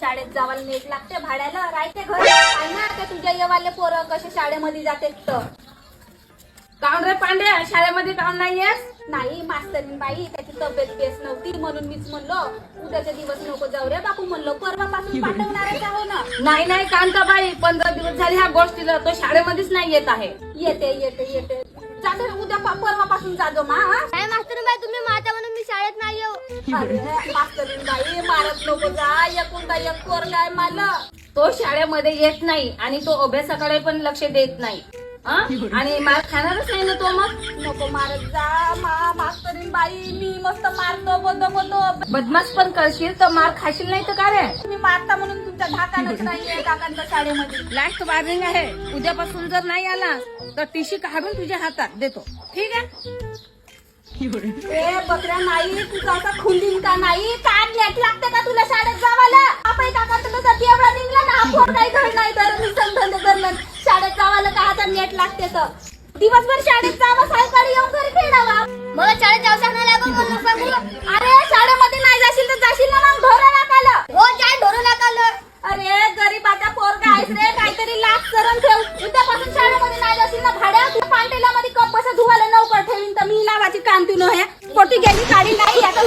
शाळेत जावायला नेट लागते भाड्याला राहते घर काय ना ते तुझ्या येवाले पोरं कसे शाळेमध्ये जाते तर काऊन रे पांडे शाळेमध्ये काऊन नाहीयेस? नाही मास्तरीन बाई त्याची तब्येत बेस नव्हती म्हणून मीच म्हणलो उद्याचा दिवस नको जाऊ रे बापू म्हणलो परवापासून पाठवणारच आहो ना. नाही नाही कांताबाई 15 दिवस झाले ह्या गोष्टीला तो शाळेमध्येच नाही येत आहे. येते येते येते जाते उद्या परवापासून जाजो मा. काय मास्तरीन बाई तुम्ही माता म्हणून मी शाळेत नाही येऊ. अरे मास्तरीन बाई मारत नको जा एकुंदा एक पोरगा आहे मला. तो शाळेमध्ये येत नाही आणि तो अभ्यासाकडे पण लक्ष देत नाही आणि मार खाणारच नाही ना तो. मग नको मारत जा मास्तरीन बाई मी मस्त मारतो बोलतो बदमाश पण करशील तर मार खाशील नाही तर का रे. तुम्ही मारता म्हणून तुमच्या धाकानच नाहीये काकांच्या शाळेमध्ये. लास्ट वॉर्निंग आहे उद्यापासून जर नाही आला तर टीशी काढून तुझ्या हातात देतो ठीक आहे. ए बकऱ्या नाही तुझा असा खुंडीन का नाही काय नेट लागते का तुला शाळेत जावाला. आपण काका तुला एवढा निघला ना आपण काही घर नाही तर मी संबंध करलं शाळेत जावाला का आता नेट लागते तर दिवसभर शाळेत जावं सायंकाळी येऊन घरी खेळावा. मला शाळेत जाऊ सांगणार लागून मला सांगू. अरे शाळेमध्ये नाही जाशील तर जाशील ना मग ढोरं नाकाला. हो काय ढोरू लागालं. अरे गरीबाचा पोरगा आहेस रे काहीतरी लाख करून ठेव. उद्यापासून शाळेमध्ये नाही जाशील ना भाड्या पांटेला मध्ये कप कसं धुवायला नवकर ठेवीन तर मी लावाची कांती नो हे पोटी गेली काढी नाही आता